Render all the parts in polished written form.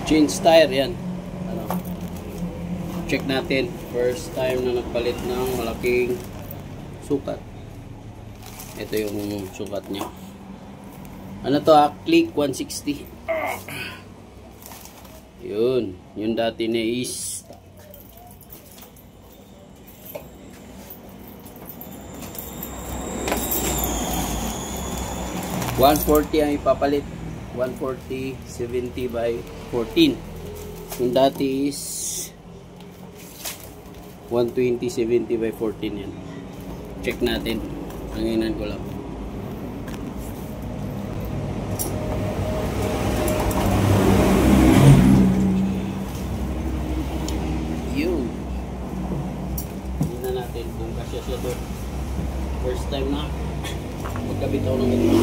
Change tire yan. Ano? Check natin. First time na nagpalit ng malaking sukat. Ito yung sukat niya. Ano to ha? Click 160. Yun. Yung dati na is 140 ang ipapalit. 140 70 by 14. Yung dati is 120 70 by 14 yan. Check natin. Hanginan ko lang. Yun. Tingnan natin kung kasya siya doon. First time na magkabitaw ng ganito.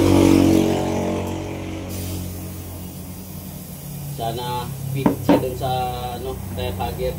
Sana fit siya dun sa ano, tire hugger.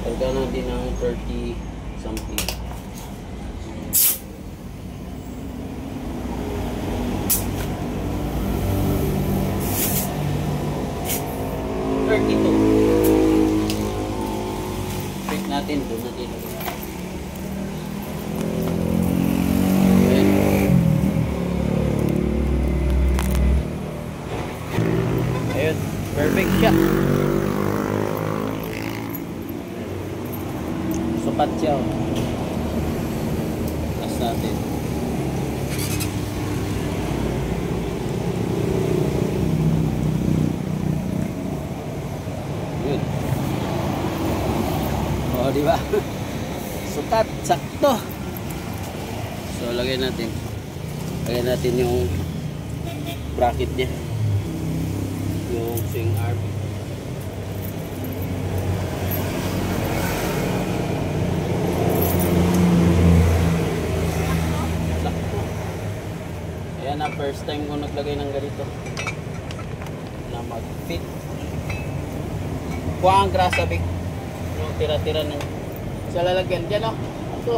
Karga natin ng 30 something. Check natin doon natin. Ayun, perfect siya. Sukat siya. Tapos natin. Yun. O, diba? Sukat, sakto. So, lagay natin. Lagay natin yung bracket niya. Yung swing arm. Ayan na, first time ko naglagay ng ganito na mag-fit. Kuha ang grasa, big. Yung tira-tira na sa lalagyan. Diyan o. Ito.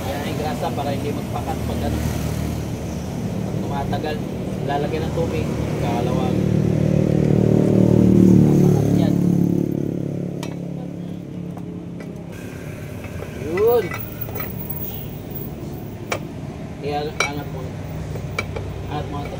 Ayan yung grasa para hindi magpakat pag ano. Pag tumatagal, lalagyan ng tubig. Kalawag. Yun. Kaya angat mo. Angat mo ito.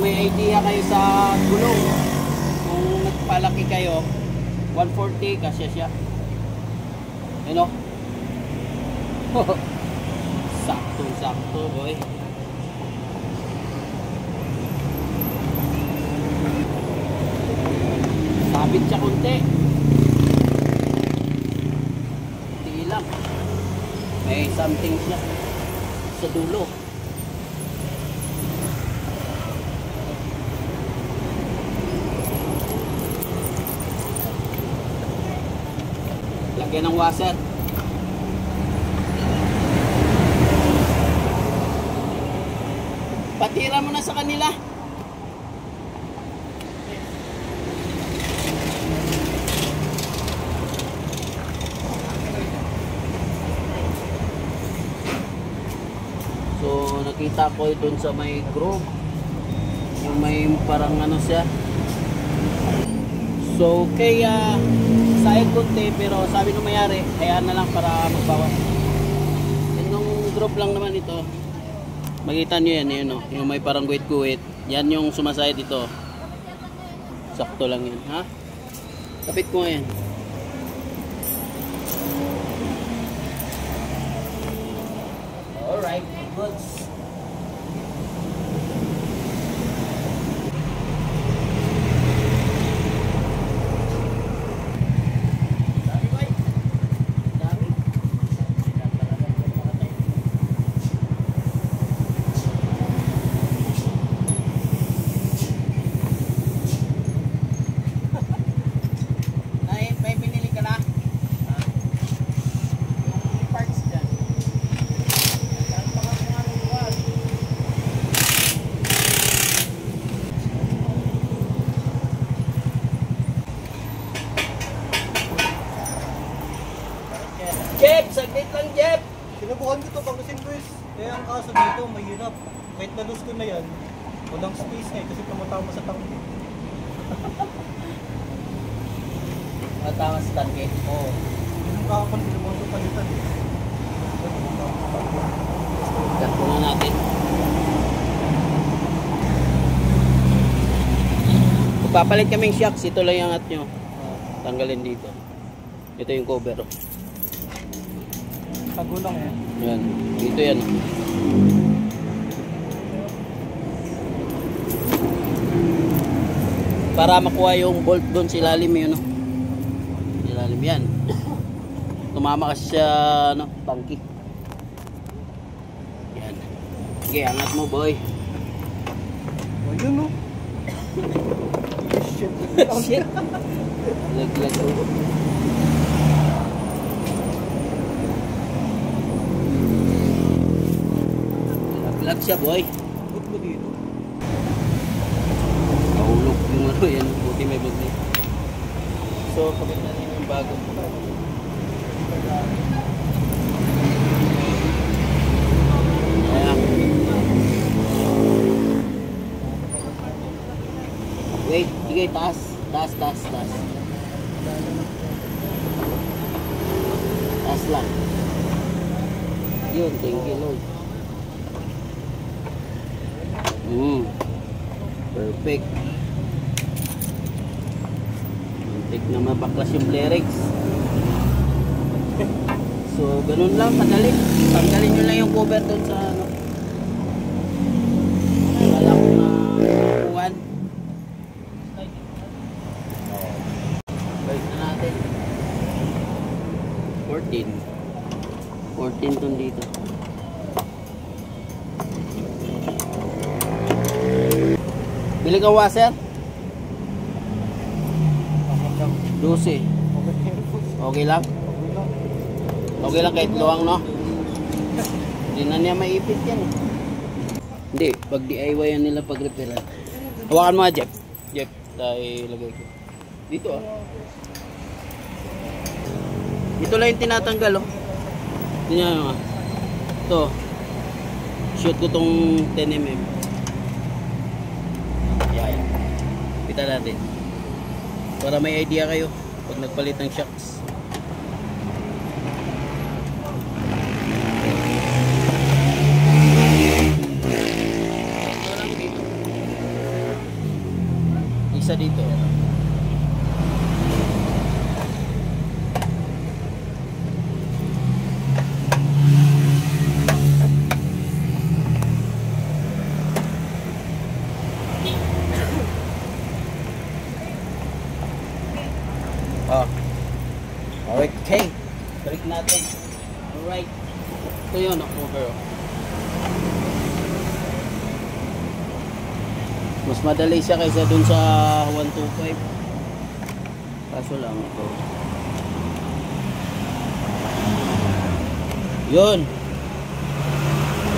may idea kayo sa gulong, kung nagpalaki kayo, 140 kasya siya. Ano? Sakto boy. Sabit siya konti. Hindi lang. May something siya sa dulo. Lagyan ng washer. Patira mo na sa kanila. So nakita ko doon sa may group, yung may parang ano siya. So kaya sayang konti, pero sabi nung mayari kaya na lang para magbawas. Yung group lang naman ito. Makita nyo yan, yun, yung may parang guwit-guwit. Yan yung sumasayad dito. Sakto lang yan, ha? Kapit ko yan. Alright, goods. Jeff, saglit lang Jeff. Sinubukan ko ito pang guys. Eh ang kaso dito, mahirap. Kahit nalus ko na yan, walang space na kasi tumatama sa tangke. Matama sa tangke? Oo. Yung kakapal, sinubukan ko palitan. Cut muna natin. Magpapalit kaming shocks, ito lang yung angat nyo. Tanggalin dito. Ito yung cover. Tagulang yan. Yan, dito yan. Para makuha yung bolt doon sa ilalim yun, no? Ilalim yan. Tumama kasi sa tangki. Yan. Okay, angat mo boy. Ayun, no? Shit. Shit. Lag-lag ko. Lag siya boy. Ba't mo dito? Mahulog yung ano yan. Buti may bagay. So kapit na rin yung bago. Ayan. Wait. Sige taas. Taas. Taas lang. Yun. Thank you Lord. Perfect. Muntik na mabaklas yung Blerex. So, ganun lang, kadali. Tanggalin nyo lang yung cover doon sa ano. Wala ko na kukuhan. Balik na natin. 14 ton dito. Bili ka washer? 12. Okay lang? Okay lang kahit luwang, no? Hindi na niya maipit yan. Hindi, pag DIY yan nila pag repair. Hawakan mo nga, Jeff. Jeff, tayo lagay ko. Dito ah. Ito lang yung tinatanggal, oh. Tingnan mo ah. Ito. Shoot ko tong 10mm. Yan. Kita natin. Para may idea kayo pag nagpalit ng shocks. cover. Oh. Mas madali siya kaysa dun sa 125. Kaso lang ito. Yun.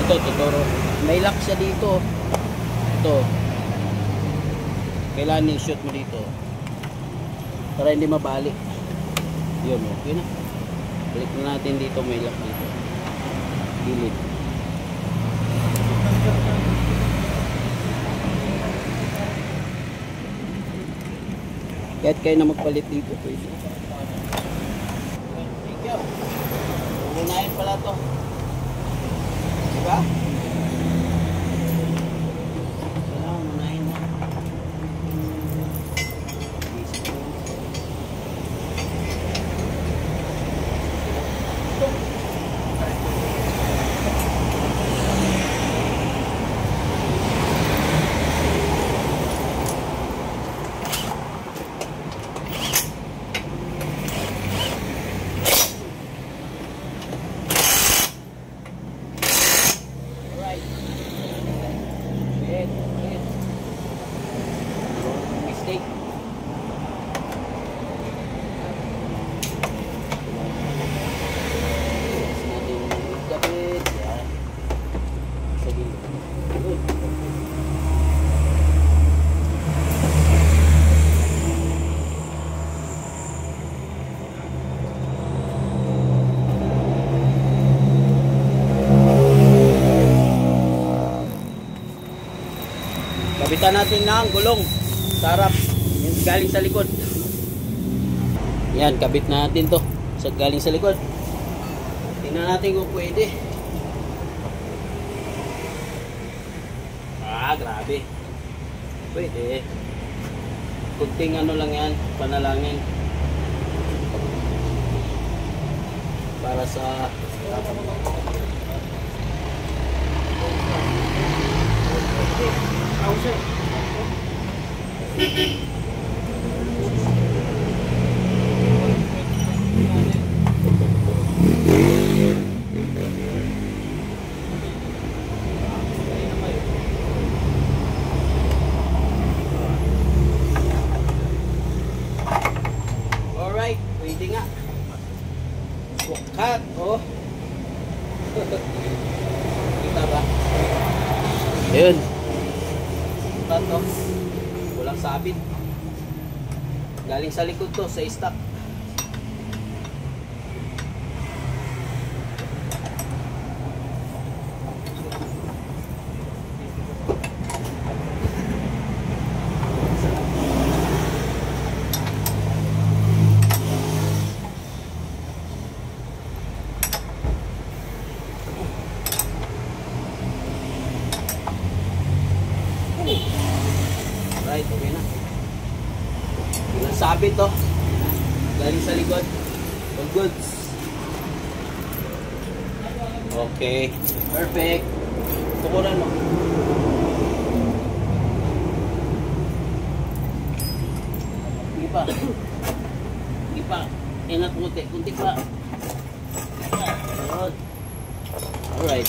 Ito, tuturo. May lock siya dito. Ito. Kailangan i-shoot mo dito. Para hindi mabalik. Yun, okay na. Balik na natin dito. May lock dito. Gilid. Kahit kayo na magpalit dito, pwede. Thank you. Unahin pala to. Diba? Kailangan unahin mo. Mistake. Kapit. Yan. Sa gilid. Good. Kabitan natin ng gulong sa harap, yung galing sa likod. Yan, kabit natin to sa galing sa likod. Tingnan natin kung pwede. Grabe. Pwede. Kunting ano lang yan, panalangin. Para sa alright, pwede nga. Cut, oh. Kita ba? Ayun. Cut, oh. Walang sabit. Galing sa likod to, sa stock. Right, okay na. Walang sabit to. Galing sa likod. All goods. Okay. Perfect. Tukuran mo. Hindi pa. Hindi pa. Ingat kunti. Kunti pa. Good. Alright.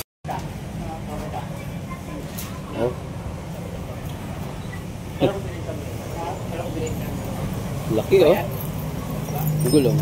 Oh. Laki oh. Gulong.